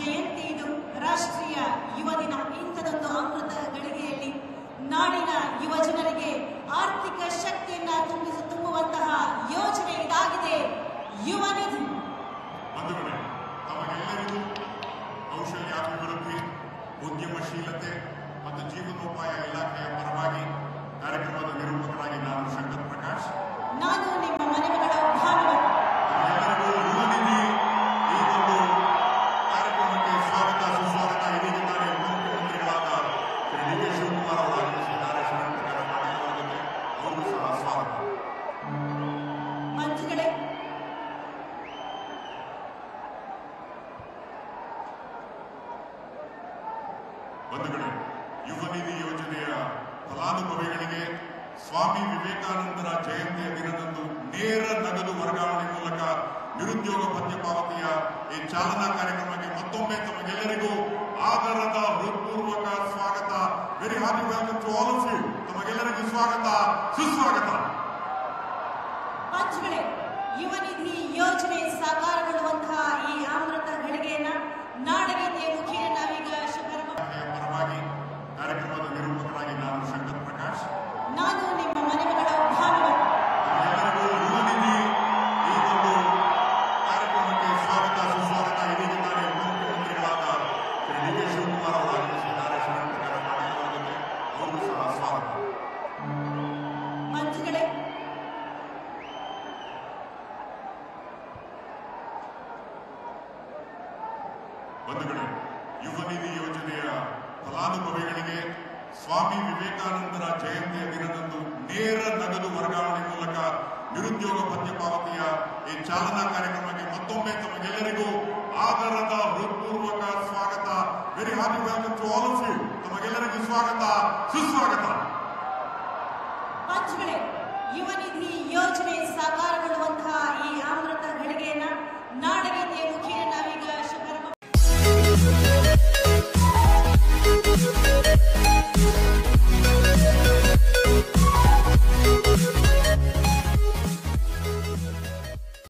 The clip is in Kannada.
ಜಯಂತಿ ಇದು, ರಾಷ್ಟ್ರೀಯ ಯುವ ದಿನ. ಇಂಥದೊಂದು ಅಮೃತ ಗಳಿಗೆಯಲ್ಲಿ ನಾಡಿನ ಯುವ ಜನರಿಗೆ ಆರ್ಥಿಕ ಶಕ್ತಿಯನ್ನ ತುಂಬುವಂತಹ ಯೋಜನೆ ಇದಾಗಿದೆ ಯುವ ನಿಧಿ. ಬಂಧುಗಳೇ, ತಮಗೆಲ್ಲರಿಗೂ ಕೌಶಲ್ಯಾಭಿವೃದ್ಧಿ, ಉದ್ಯಮಶೀಲತೆ ಮತ್ತು ಜೀವನೋಪಾಯ ಇಲಾಖೆಯ ಪರವಾಗಿ ಕಾರ್ಯಕ್ರಮದ ನಿರೂಪಕರಾಗಿ ನಾನು ಶಂಕರ್ ಪ್ರಕಾಶ್. ನಾನು ನಿಮ್ಮ ಮನೆಗಳ ಭಾನುವಾರ. ಎಲ್ಲರಿಗೂ ಯುವ ನಿಧಿ ಈ ಒಂದು ಕಾರ್ಯಕ್ರಮಕ್ಕೆ ಸ್ವಾಗತ ಸುಸ್ವಾಗತ. ಇದೀಗ ತಾನೇ ಉಪಮುಖ್ಯಮಂತ್ರಿಗಳಾದ ಶ್ರೀ ಡಿ ಕೆ ಶಿವಕುಮಾರ್ ಅವರು ಆಗಮಿಸಿದ್ದಾರೆ. ಶರಣ ಕಾರ್ಯಕ್ರಮಕ್ಕೆ ಅವರು ಸಹ ಸ್ವಾಗತ. ಮಂಜುಗಳೇ, ಬಂಧುಗಳೇ, ಯುವ ನಿಧಿ ಯೋಜನೆಯ ಫಲಾನುಭವಿಗಳಿಗೆ ಸ್ವಾಮಿ ವಿವೇಕಾನಂದರ ಜಯಂತಿಯ ದಿನದಂದು ನೇರ ನಗದು ವರ್ಗಾವಣೆ ಮೂಲಕ ನಿರುದ್ಯೋಗ ಭತ್ಯೆ ಪಾವತಿಯ ಈ ಚಾಲನಾ ಕಾರ್ಯಕ್ರಮಕ್ಕೆ ಮತ್ತೊಮ್ಮೆ ತಮಗೆಲ್ಲರಿಗೂ ಆದರದ ಹೃತ್ಪೂರ್ವಕ ಸ್ವಾಗತ. Very hearty welcome to all of you. ತಮಗೆಲ್ಲರಿಗೂ ಸ್ವಾಗತ ಸುಸ್ವಾಗತ. ಮಂಜುಗಳೇ, ಯುವ ನಿಧಿ ಯೋಜನೆ ಸಾಕಾರಗೊಳ್ಳುವಂತಹ ಈ ಅಮೃತ ಗಳಿಗೆಯನ್ನ ನಾಡಗೀತೆಯ ಮುಖೇನ ನಾವೀಗ ಪರವಾಗಿ ಕಾರ್ಯಕ್ರಮದ ನಿರೂಪಕರಾಗಿ ನಾನು ಶಂಕರ್ ಪ್ರಕಾಶ್. ನಾನು ನಿಮ್ಮ ಮನೆಗಳ ಭಾನುವಾರ. ಎಲ್ಲರಿಗೂ ಯುವ ನಿಧಿ ಈ ಒಂದು ಕಾರ್ಯಕ್ರಮಕ್ಕೆ ಸ್ವಾಗತ ಸುಸ್ವಾಗತ. ಇದೀಗ ತಾನೇ ಉಪಮುಖ್ಯಮಂತ್ರಿಗಳಾದ ಶ್ರೀ ಡಿ ಕೆ ಶಿವಕುಮಾರ್ ಅವರು ಆಗಮಿಸಿದ್ದಾರೆ. ಶರಣ ಕಾರ್ಯಕ್ರಮಕ್ಕೆ ಅವರು ಸಹ ಸ್ವಾಗತ. ಮಂಜುಗಳೇ, ಬಂಧುಗಳೇ, ಯುವ ನಿಧಿ ಯೋಜನೆಯ ಫಲಾನುಭವಿಗಳಿಗೆ ಸ್ವಾಮಿ ವಿವೇಕಾನಂದರ ಜಯಂತಿಯ ದಿನದಂದು ನೇರ ನಗದು ವರ್ಗಾವಣೆ ಮೂಲಕ ನಿರುದ್ಯೋಗ ಭತ್ಯೆ ಪಾವತಿಯ ಈ ಚಾಲನಾ ಕಾರ್ಯಕ್ರಮಕ್ಕೆ ಮತ್ತೊಮ್ಮೆ ತಮಗೆಲ್ಲರಿಗೂ ಆದರದ ಹೃತ್ಪೂರ್ವಕ ಸ್ವಾಗತ. Very hearty welcome to all of you. ತಮಗೆಲ್ಲರಿಗೂ ಸ್ವಾಗತ ಸುಸ್ವಾಗತ. ಮಂಜುಗಳೇ, ಯುವ ನಿಧಿ ಯೋಜನೆ ಸಾಕಾರಗೊಳ್ಳುವಂತಹ